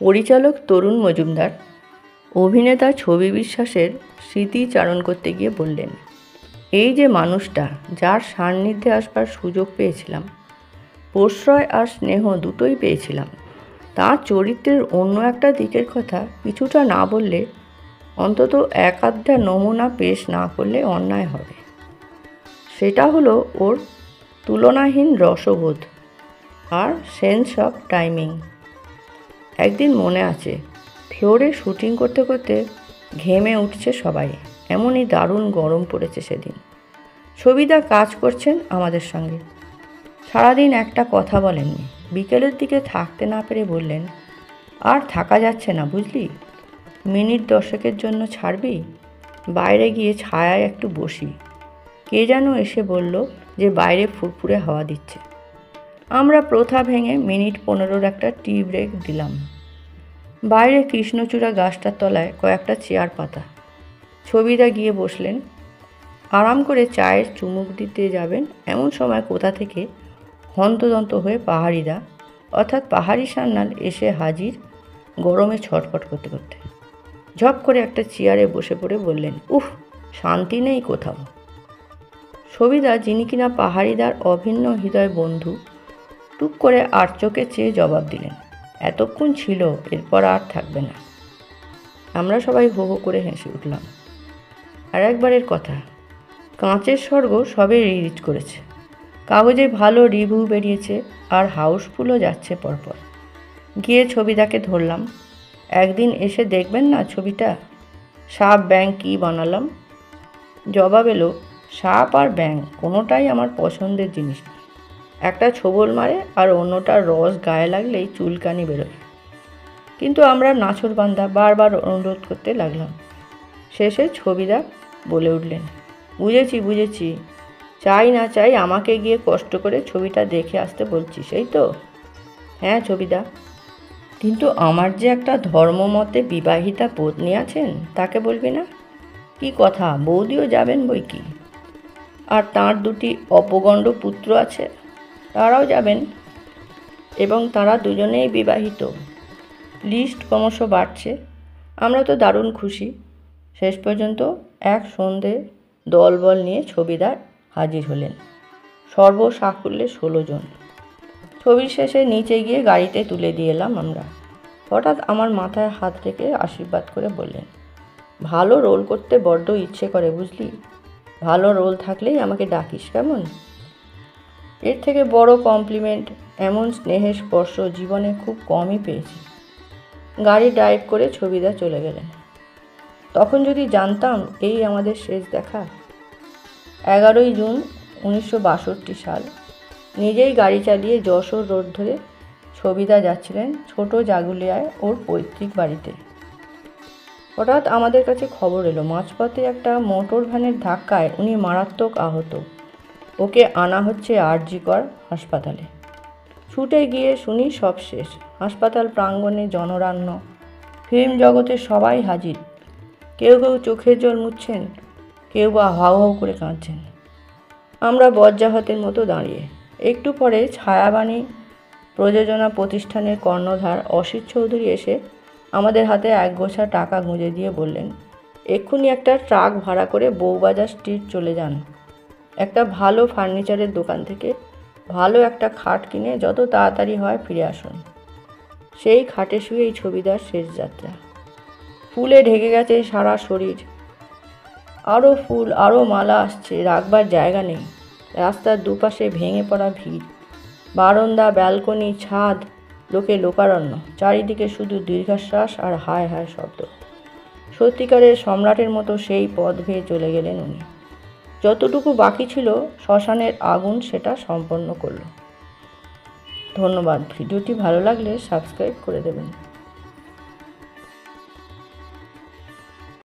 পরিচালক তরুণ মজুমদার অভিনেতা ছবি বিশ্বাসের স্মৃতিচারণ করতে গিয়ে বললেন, এই যে মানুষটা যার সান্নিধ্যে আসবার সুযোগ পেয়েছিলাম, প্রশ্রয় আর স্নেহ দুটোই পেয়েছিলাম, তার চরিত্রের অন্য একটা দিকের কথা কিছুটা না বললে, অন্তত এক আধটা নমুনা পেশ না করলে অন্যায় হবে। সেটা হলো ওর তুলনাহীন রসবোধ আর সেন্স অফ টাইমিং। একদিন মনে আছে, ফ্লোরে শুটিং করতে করতে ঘেমে উঠছে সবাই, এমনই দারুণ গরম পড়েছে সেদিন। ছবিদা কাজ করছেন আমাদের সঙ্গে, সারাদিন একটা কথা বলেননি। বিকেলের দিকে থাকতে না পেরে বললেন, আর থাকা যাচ্ছে না বুঝলি, মিনিট 10 জন্য ছাড়বি, বাইরে গিয়ে ছায়ায় একটু বসি। কে যেন এসে বলল যে বাইরে ফুরফুরে হাওয়া দিচ্ছে। আমরা প্রথা ভেঙে মিনিট 15 একটা টি ব্রেক দিলাম। বাইরে কৃষ্ণচূড়া গাছটার তলায় কয়েকটা চেয়ার পাতা। ছবিদা গিয়ে বসলেন। আরাম করে চায়ের চুমুক দিতে যাবেন এমন সময় কোথা থেকে হন্তদন্ত হয়ে পাহাড়িদা অর্থাৎ পাহাড়ি সান্যাল এসে হাজির, গরমে ছটফট করতে করতে। ঝপ করে একটা চেয়ারে বসে পড়ে বললেন, উফ, শান্তি নেই কোথাও। ছবিদা, যিনি কিনা পাহাড়িদার অভিন্ন হৃদয় বন্ধু, টুক করে আর চোখে চেয়ে জবাব দিলেন, এতক্ষণ ছিল, এরপর আর থাকবে না। আমরা সবাই হো হো করে হেসে উঠলাম। আর একবারের কথা, কাঁচের স্বর্গ সবে রিলিজ করেছে, কাগজে ভালো রিভিউ বেরিয়েছে আর হাউসফুলও যাচ্ছে পরপর। গিয়ে ছবিটাকে ধরলাম, একদিন এসে দেখবেন না ছবিটা, সাপ ব্যাঙ কী বানালাম। জবাব এলো, সাপ আর ব্যাঙ কোনোটাই আমার পছন্দের জিনিস না। একটা ছোবল মারে আর অন্যটার রস গায়ে লাগলেই চুলকানি বেরোয়। কিন্তু আমরা নাছোড়বান্দা বারবার অনুরোধ করতে লাগলাম। শেষে ছবিদা বলে উঠলেন, বুঝেছি বুঝেছি, চাই না চাই আমাকে গিয়ে কষ্ট করে ছবিটা দেখে আসতে বলছিস, এই তো? হ্যাঁ ছবিদা, কিন্তু আমার যে একটা ধর্মমতে বিবাহিতা পত্নী আছেন, তাকে বলবি না? কি কথা, বৌদিও যাবেন বই কি, আর তাঁর 2টি অপগণ্ড পুত্র আছে, তারাও যাবেন, এবং তারা দুজনেই বিবাহিত। লিস্ট ক্রমশ বাড়ছে। আমরা তো দারুণ খুশি। শেষ পর্যন্ত এক সন্ধে দলবল নিয়ে ছবিদার হাজির হলেন, সর্বসাকুল্যে 16 জন। ছবির শেষে নিচে গিয়ে গাড়িতে তুলে দিয়ে এলাম আমরা। হঠাৎ আমার মাথায় হাত রেখে আশীর্বাদ করে বললেন, ভালো রোল করতে বড্ড ইচ্ছে করে বুঝলি, ভালো রোল থাকলেই আমাকে ডাকিস কেমন। এর থেকে বড় কমপ্লিমেন্ট, এমন স্নেহের স্পর্শ জীবনে খুব কমই পেয়েছি। গাড়ি ড্রাইভ করে ছবিদা চলে গেলেন। তখন যদি জানতাম এই আমাদের শেষ দেখা। 11ই জুন 1962 সাল। নিজেই গাড়ি চালিয়ে যশোর রোড ধরে ছবিদা যাচ্ছিলেন ছোট জাগুলিয়ায় ওর পৈতৃক বাড়িতে। হঠাৎ আমাদের কাছে খবর এলো, মাঝপথে একটা মোটর ভ্যানের ধাক্কায় উনি মারাত্মক আহত। ওকে আনা হচ্ছে RG কর হাসপাতালে। ছুটে গিয়ে শুনি সব শেষ। হাসপাতাল প্রাঙ্গণে জনরান্য, ফিল্ম জগতের সবাই হাজির। কেউ কেউ চোখের জল মুছছেন, কেউ বা হাউ হাউ করে কাঁদছেন। আমরা বজ্রাহতের মতো দাঁড়িয়ে। একটু পরে ছায়াবাণী প্রযোজনা প্রতিষ্ঠানের কর্ণধার অসিত চৌধুরী এসে আমাদের হাতে একগোছা টাকা গুঁজে দিয়ে বললেন, এক্ষুনি একটা ট্রাক ভাড়া করে বউবাজার স্ট্রিট চলে যান। একটা ভালো ফার্নিচারের দোকান থেকে ভালো একটা খাট কিনে যত তাড়াতাড়ি হয় ফিরে আসুন। সেই খাটে শুয়েই ছবিদার শেষ যাত্রা। ফুলে ঢেকে গেছে সারা শরীর। আরও ফুল, আরও মালা আসছে, রাখবার জায়গা নেই। রাস্তার দুপাশে ভেঙে পড়া ভিড়, বারান্দা, ব্যালকনি, ছাদ, লোকে লোকারণ্য। চারিদিকে শুধু দীর্ঘশ্বাস আর হায় হায় শব্দ। সত্যিকারের সম্রাটের মতো সেই পথ বেয়ে চলে গেলেন উনি। যতটুকু বাকি ছিল শ্মশানের আগুন সেটা সম্পন্ন করল। ধন্যবাদ। ভিডিওটি ভালো লাগলে সাবস্ক্রাইব করে দেবেন।